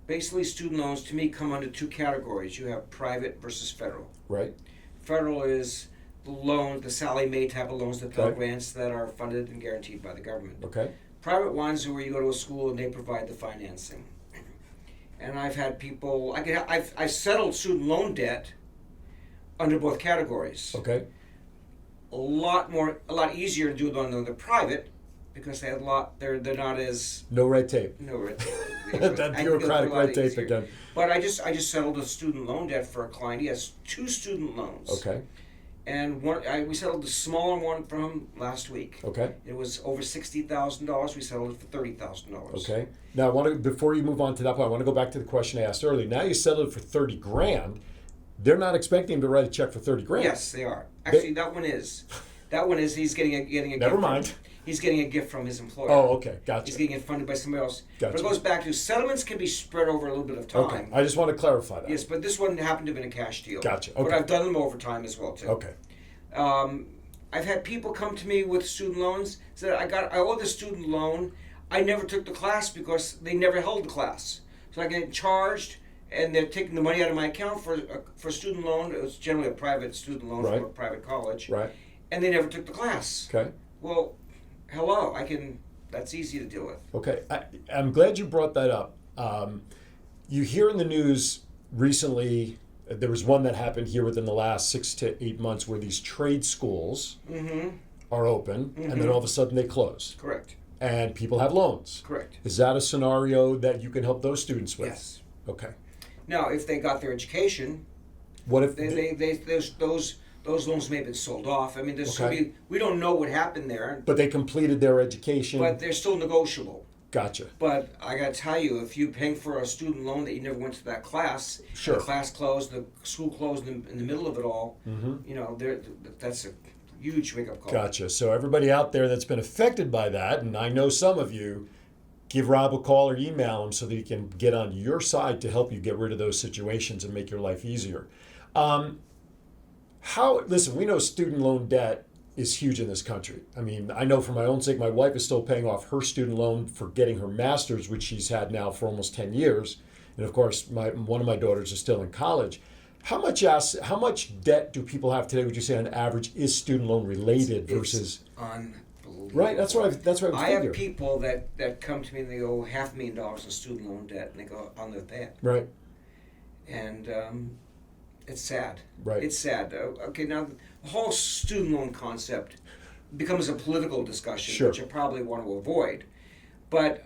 Basically, student loans to me come under two categories. You have private versus federal. Right. Federal is the loan, the Sally Mae type of loans, the Pell Okay. Grants that are funded and guaranteed by the government. Okay. Private ones are where you go to a school and they provide the financing. And I've had people, I've settled student loan debt under both categories. Okay. A lot easier to do it on the private because they're not as No red tape. no red tape. That bureaucratic red tape again. But I just settled a student loan debt for a client. He has 2 student loans. Okay. And we settled the smaller one from him last week. Okay. It was over $60,000. We settled it for $30,000. Okay. Now, before you move on to that point, I want to go back to the question I asked earlier. Now you settled it for $30,000. They're not expecting him to write a check for $30,000. Yes, they are. Actually, that one is. He's getting a Never gift. mind. He's getting a gift from his employer. Oh, okay. Gotcha. He's getting it funded by somebody else. Gotcha. But it goes back to settlements can be spread over a little bit of time. Okay. I just want to clarify that. Yes, but this one happened to have been a cash deal. Gotcha. But Okay. I've done them over time as well too. Okay. I've had people come to me with student loans. Said I owe the student loan. I never took the class because they never held the class. So I get charged, and they're taking the money out of my account for a student loan. It was generally a private student loan Right. from a private college. Right. And they never took the class. Okay. Well, hello. That's easy to deal with. Okay. I'm glad you brought that up. You hear in the news recently, there was one that happened here within the last 6 to 8 months where these trade schools are open and then all of a sudden they close. Correct. And people have loans. Correct. Is that a scenario that you can help those students with? Yes. Okay. Now, if they got their education, What if those loans may have been sold off. I mean, Okay. we don't know what happened there, but they completed their education? but they're still negotiable. Gotcha. But I got to tell you, if you're paying for a student loan that you never went to that class, Sure. the class closed, the school closed in the middle of it all, that's a huge wake-up call. Gotcha. So everybody out there that's been affected by that, and I know some of you, give Rob a call or email him so that he can get on your side to help you get rid of those situations and make your life easier. Listen, we know student loan debt is huge in this country. I mean, I know for my own sake, my wife is still paying off her student loan for getting her master's, which she's had now for almost 10 years. And of course, one of my daughters is still in college. How much debt do people have today, would you say, on average, is student loan related versus... Unbelievable. Right, that's what I would I figure. have people that come to me and they owe $500,000 in student loan debt, and they go on their debt. Right. And it's sad. Right. It's sad. Okay, now the whole student loan concept becomes a political discussion, Sure. which I probably want to avoid. But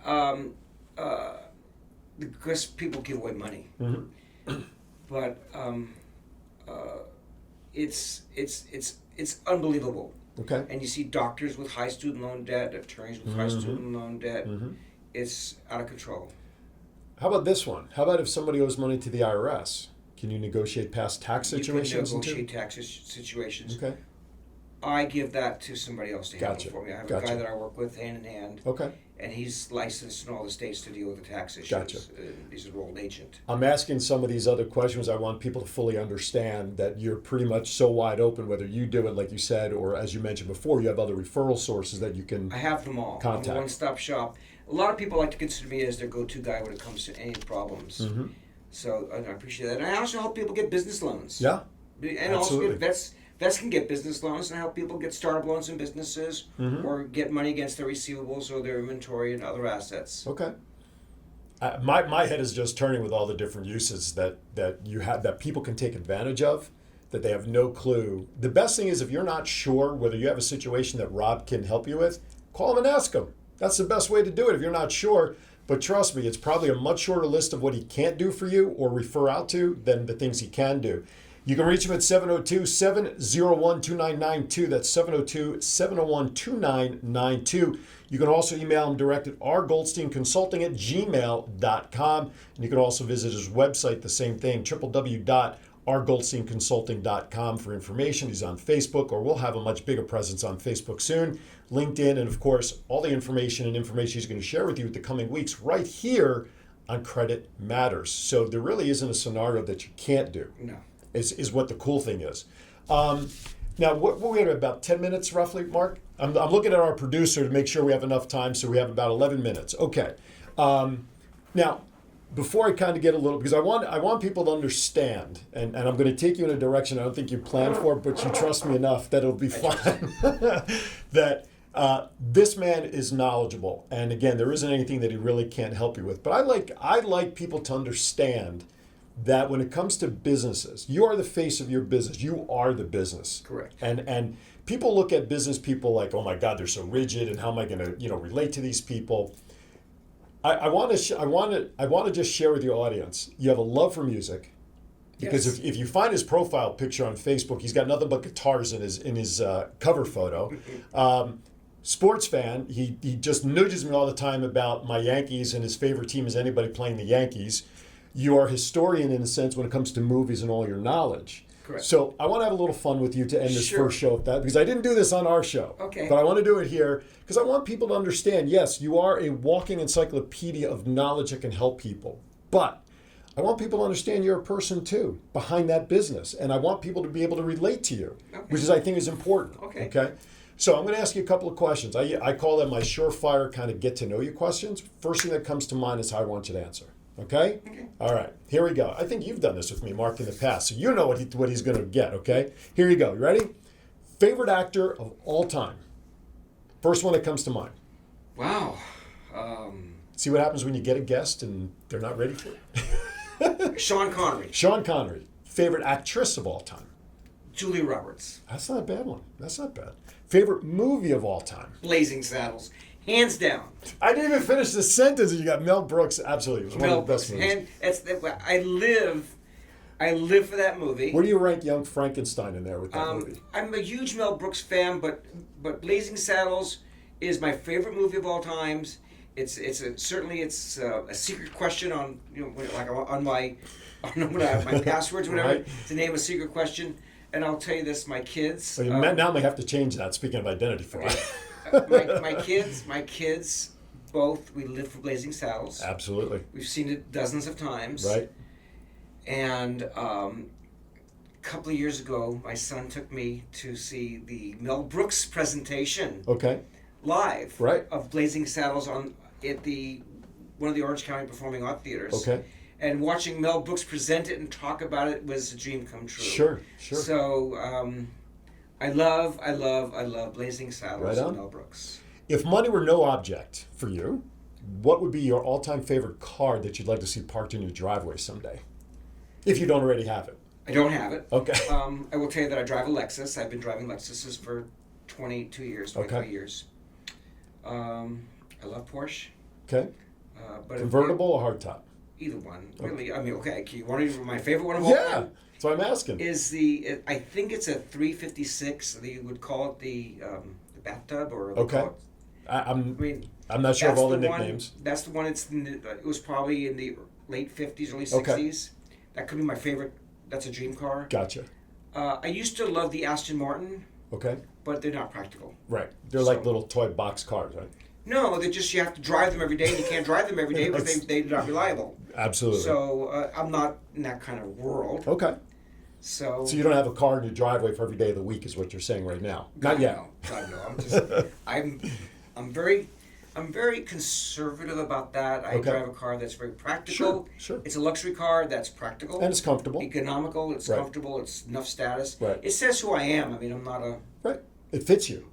because people give away money. Mm-hmm. But it's unbelievable. Okay. And you see doctors with high student loan debt, attorneys with high student loan debt. Mm-hmm. It's out of control. How about this one? How about if somebody owes money to the IRS? Can you negotiate past tax situations? You can negotiate tax situations. Okay. I give that to somebody else to handle Gotcha. for me. I have Gotcha. a guy that I work with hand in hand. Okay. And he's licensed in all the states to deal with the tax issues. Gotcha. He's a enrolled agent. I'm asking some of these other questions. I want people to fully understand that you're pretty much so wide open, whether you do it, like you said, or as you mentioned before, you have other referral sources that you can I have them all. contact. I'm a one-stop shop. A lot of people like to consider me as their go-to guy when it comes to any problems. Mm-hmm. So I appreciate that. And I also help people get business loans. Yeah. And absolutely. also get vets can get business loans, and help people get startup loans in businesses, Mm-hmm. or get money against their receivables or their inventory and other assets. Okay. My head is just turning with all the different uses that you have that people can take advantage of, that they have no clue. The best thing is, if you're not sure whether you have a situation that Rob can help you with, call him and ask him. That's the best way to do it if you're not sure. But trust me, it's probably a much shorter list of what he can't do for you or refer out to than the things he can do. You can reach him at 702-701-2992. That's 702-701-2992. You can also email him direct at rgoldsteinconsulting@gmail.com. And you can also visit his website, the same thing, www.rgoldsteinconsulting.com for information. He's on Facebook, or we'll have a much bigger presence on Facebook soon, LinkedIn, and of course, all the information he's going to share with you in the coming weeks right here on Credit Matters. So there really isn't a scenario that you can't do. No. Is what the cool thing is. Now, what we have about 10 minutes roughly, Mark? I'm looking at our producer to make sure we have enough time, so we have about 11 minutes. Okay. Now, before I kind of get a little, because I want people to understand, and I'm going to take you in a direction I don't think you planned for, but you trust me enough that it'll be fine, that this man is knowledgeable. And again, there isn't anything that he really can't help you with. But I like people to understand that when it comes to businesses, you are the face of your business. You are the business. Correct. And people look at business people like, oh my God, they're so rigid, and how am I going to relate to these people? I want to just share with your audience. You have a love for music, because Yes. if you find his profile picture on Facebook, he's got nothing but guitars in his cover photo. Sports fan. He just nudges me all the time about my Yankees, and his favorite team is anybody playing the Yankees. You are a historian in a sense when it comes to movies and all your knowledge. Correct. So I want to have a little fun with you to end this Sure. first show with that, because I didn't do this on our show. Okay. But I want to do it here because I want people to understand, yes, you are a walking encyclopedia of knowledge that can help people. But I want people to understand you're a person too behind that business. And I want people to be able to relate to you, Okay. which is, I think, is important. Okay. So I'm going to ask you a couple of questions. I call them my surefire kind of get to know you questions. First thing that comes to mind is how I want you to answer. Okay? Okay. All right. Here we go. I think you've done this with me, Mark, in the past, so you know what he's going to get. Okay? Here you go. You ready? Favorite actor of all time. First one that comes to mind. Wow. See what happens when you get a guest and they're not ready for it? Sean Connery. Sean Connery. Favorite actress of all time. Julia Roberts. That's not a bad one. That's not bad. Favorite movie of all time. Blazing Saddles. Hands down. I didn't even finish the sentence, and you got Mel Brooks. Absolutely, it was one Mel of the best Brooks. movies. I live for that movie. Where do you rank Young Frankenstein in there with that movie? I'm a huge Mel Brooks fan, but Blazing Saddles is my favorite movie of all times. It's a secret question on on my passwords, whatever, Right. to name a secret question. And I'll tell you this, my kids. So now I have to change that. Speaking of identity fraud. my kids, both, we live for Blazing Saddles. Absolutely. We've seen it dozens of times. Right. And a couple of years ago, my son took me to see the Mel Brooks presentation Okay. live Right. of Blazing Saddles at one of the Orange County Performing Arts Theaters. Okay. And watching Mel Brooks present it and talk about it was a dream come true. Sure. So I love Blazing Saddles Right on. and Mel Brooks. If money were no object for you, what would be your all-time favorite car that you'd like to see parked in your driveway someday? If you don't already have it. I don't have it. Okay. I will tell you that I drive a Lexus. I've been driving Lexuses for 23 years. Okay. Years. I love Porsche. Okay. But Convertible or hardtop? Either one. Okay. Really, I mean, okay. You want to my favorite one of all Yeah. time? That's what I'm asking. I think it's a 356. You would call it the bathtub, or Okay. call it, I'm not sure of that's all the one- nicknames. That's the one. It was probably in the late 50s, early Okay. 60s. That could be my favorite That's a dream car. Gotcha. I used to love the Aston Martin, Okay. but they're not practical. Right. They're like little toy box cars, right? No, they're just, you have to drive them every day, and you can't drive them every day because they're not reliable. Absolutely. So I'm not in that kind of world. Okay. So you don't have a car in your driveway for every day of the week, is what you're saying right now? Not yet. God, no. I'm just, I'm very conservative about that. I drive a car that's very practical. Sure. It's a luxury car that's practical. And it's comfortable. Economical. It's comfortable. It's enough status. Right. It says who I am. I mean, I'm not a. Right. It fits you.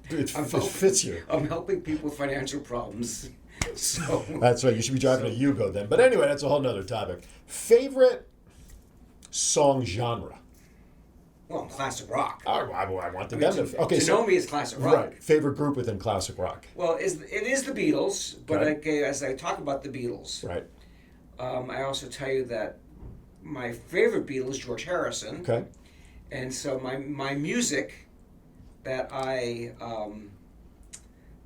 It fits you. I'm helping people with financial problems. So that's right. You should be driving a Yugo then. But anyway, that's a whole nother topic. Favorite song genre? Well, classic rock. I want them to. Okay, to know me is classic rock. Right. Favorite group within classic rock? Well, it is the Beatles. But as I talk about the Beatles, right. I also tell you that my favorite Beatle is George Harrison. Okay. And so my music that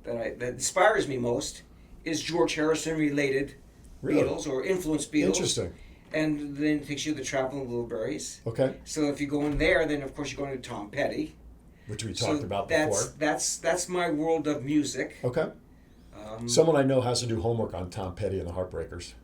that inspires me most is George Harrison related Beatles or influenced Beatles. Interesting. And then it takes you to the Traveling Wilburys. Okay. So if you go in there, then of course you're going to Tom Petty, which we talked about before. That's my world of music. Okay. Someone I know has to do homework on Tom Petty and the Heartbreakers.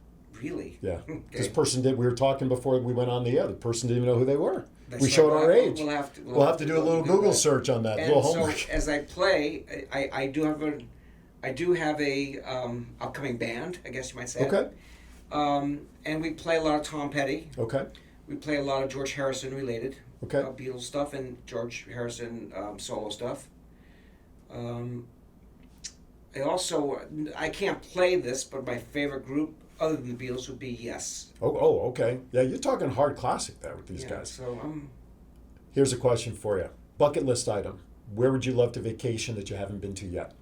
Really? Yeah. Okay. This person did. We were talking before we went on the air. The person didn't even know who they were. We showed right. our age. We'll have to do a little Google search on that. And little homework. so as I play, I do have a upcoming band, I guess you might say. Okay. And we play a lot of Tom Petty. Okay. We play a lot of George Harrison related. Okay. Beatles stuff and George Harrison solo stuff. I can't play this, but my favorite group other than the Beatles would be Yes. Oh, okay. Yeah, you're talking hard classic there with these guys. So here's a question for you. Bucket list item. Where would you love to vacation that you haven't been to yet?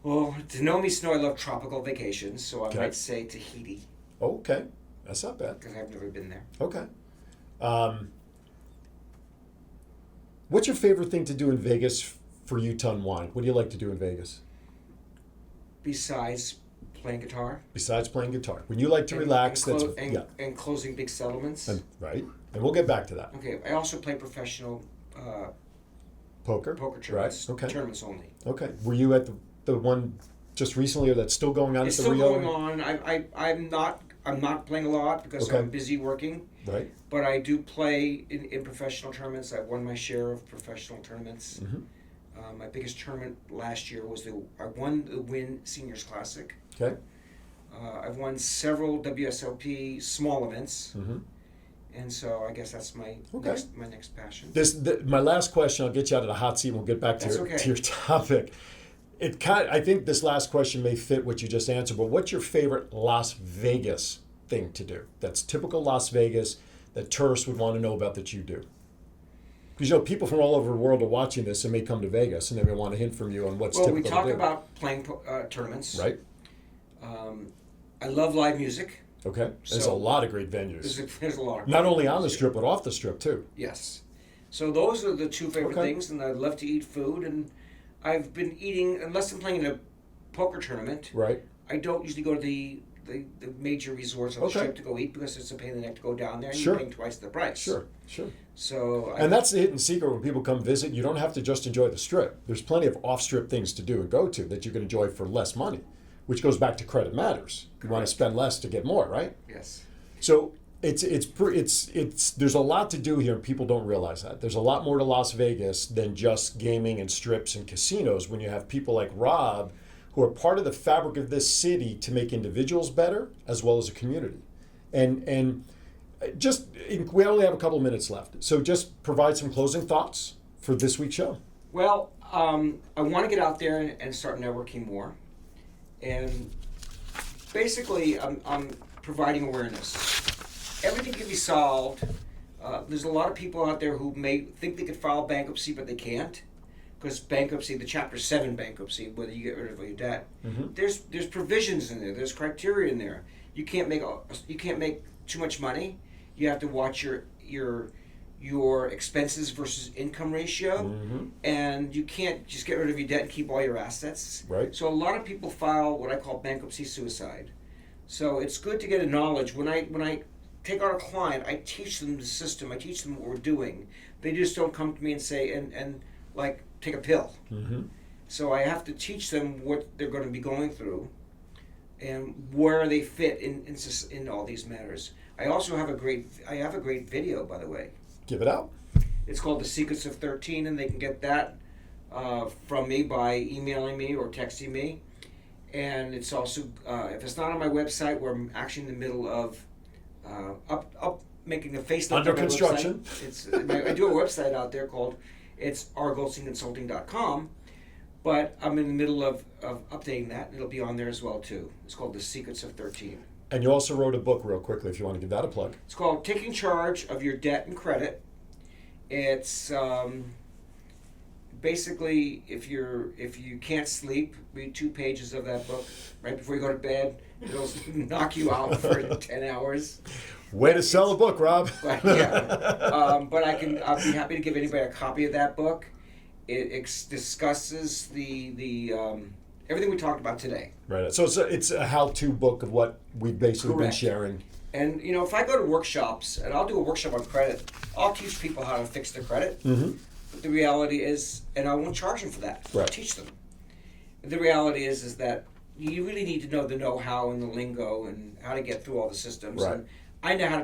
Well, to know me, Snow, I love tropical vacations, so I might say Tahiti. Oh, okay. That's not bad. Because I've never been there. Okay. What's your favorite thing to do in Vegas for you to unwind? What do you like to do in Vegas? Besides playing guitar. Besides playing guitar. When you like to relax, and closing big settlements. Right. And we'll get back to that. Okay. I also play professional poker tournaments. Right. Okay. Tournaments only. Okay. Were you at the one just recently, or that's still going on? It's at the still Rio? going on. I'm not playing a lot because I'm busy working. Right. But I do play in professional tournaments. I've won my share of professional tournaments. Mm-hmm. My biggest tournament last year was I won the Wynn Seniors Classic. Okay. I've won several WSOP small events. Mm-hmm. And so I guess that's my next passion. My last question, I'll get you out of the hot seat and we'll get back to your topic. I think this last question may fit what you just answered, but what's your favorite Las Vegas thing to do? That's typical Las Vegas that tourists would want to know about that you do. Because people from all over the world are watching this and may come to Vegas and they may want a hint from you on what's typical to do. Well, we talk about playing tournaments. Right. I love live music. Okay. There's a lot of great venues. There's a lot of not only on the Strip, but off the Strip, too. Yes. So those are the two favorite things, and I love to eat food, and I've been eating, unless I'm playing in a poker tournament, right? I don't usually go to the major resorts on the Strip to go eat because it's a pain in the neck to go down there and you're paying twice the price. Sure. So and that's the hidden secret when people come visit. You don't have to just enjoy the Strip. There's plenty of off-Strip things to do and go to that you can enjoy for less money, which goes back to credit matters. You want to spend less to get more, right? Yes. So it's there's a lot to do here, and people don't realize that. There's a lot more to Las Vegas than just gaming and strips and casinos when you have people like Rob who are part of the fabric of this city to make individuals better as well as a community. And we only have a couple of minutes left. So just provide some closing thoughts for this week's show. Well, I want to get out there and start networking more. And basically, I'm providing awareness. Everything can be solved. There's a lot of people out there who may think they could file bankruptcy, but they can't. Because bankruptcy, the Chapter 7 bankruptcy, whether you get rid of your debt, there's provisions in there. There's criteria in there. You can't make too much money. You have to watch your expenses versus income ratio, and you can't just get rid of your debt and keep all your assets. Right. So a lot of people file what I call bankruptcy suicide. So it's good to get a knowledge. When I take on a client, I teach them the system. I teach them what we're doing. They just don't come to me and say and like take a pill. Mm-hmm. So I have to teach them what they're going to be going through and where they fit in all these matters. I also have a great video, by the way. Give it out. It's called The Secrets of 13, and they can get that from me by emailing me or texting me. And it's also, if it's not on my website, where I'm actually in the middle of making a facelift under on my construction. Website. I do a website out there called goldsteinconsulting.com, but I'm in the middle of updating that, and it'll be on there as well too. It's called The Secrets of 13. And you also wrote a book, real quickly, if you want to give that a plug. It's called Taking Charge of Your Debt and Credit. It's basically, if you can't sleep, read 2 pages of that book right before you go to bed. It'll knock you out for 10 hours. Way to sell a book, Rob. But yeah, but I'll be happy to give anybody a copy of that book. It discusses the everything we talked about today. Right. So it's a how-to book of what we've basically been sharing. And if I go to workshops, and I'll do a workshop on credit, I'll teach people how to fix their credit. Mm-hmm. But the reality is, and I won't charge them for that. Right. I'll teach them. The reality is that you really need to know the know-how and the lingo and how to get through all the systems. Right. And I know how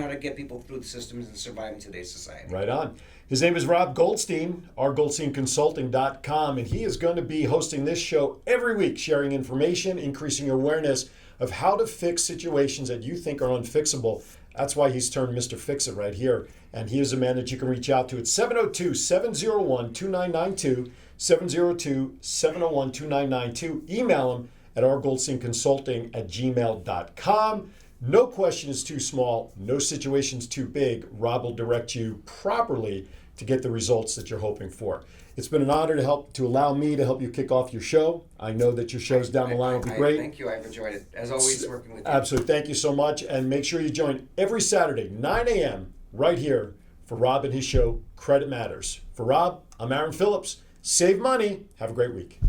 to get people through the systems and survive in today's society. Right on. His name is Rob Goldstein, rgoldsteinconsulting.com, and he is going to be hosting this show every week, sharing information, increasing awareness of how to fix situations that you think are unfixable. That's why he's turned Mr. Fixit right here. And he is a man that you can reach out to at 702-701-2992, 702-701-2992. Email him at rgoldsteinconsulting@gmail.com. No question is too small, no situation is too big. Rob will direct you properly to get the results that you're hoping for. It's been an honor to allow me to help you kick off your show. I know that your shows down the line will be great. Thank you. I've enjoyed it. As always, working with you. Absolutely. Thank you so much. And make sure you join every Saturday, 9 a.m., right here for Rob and his show, Credit Matters. For Rob, I'm Aaron Phillips. Save money. Have a great week.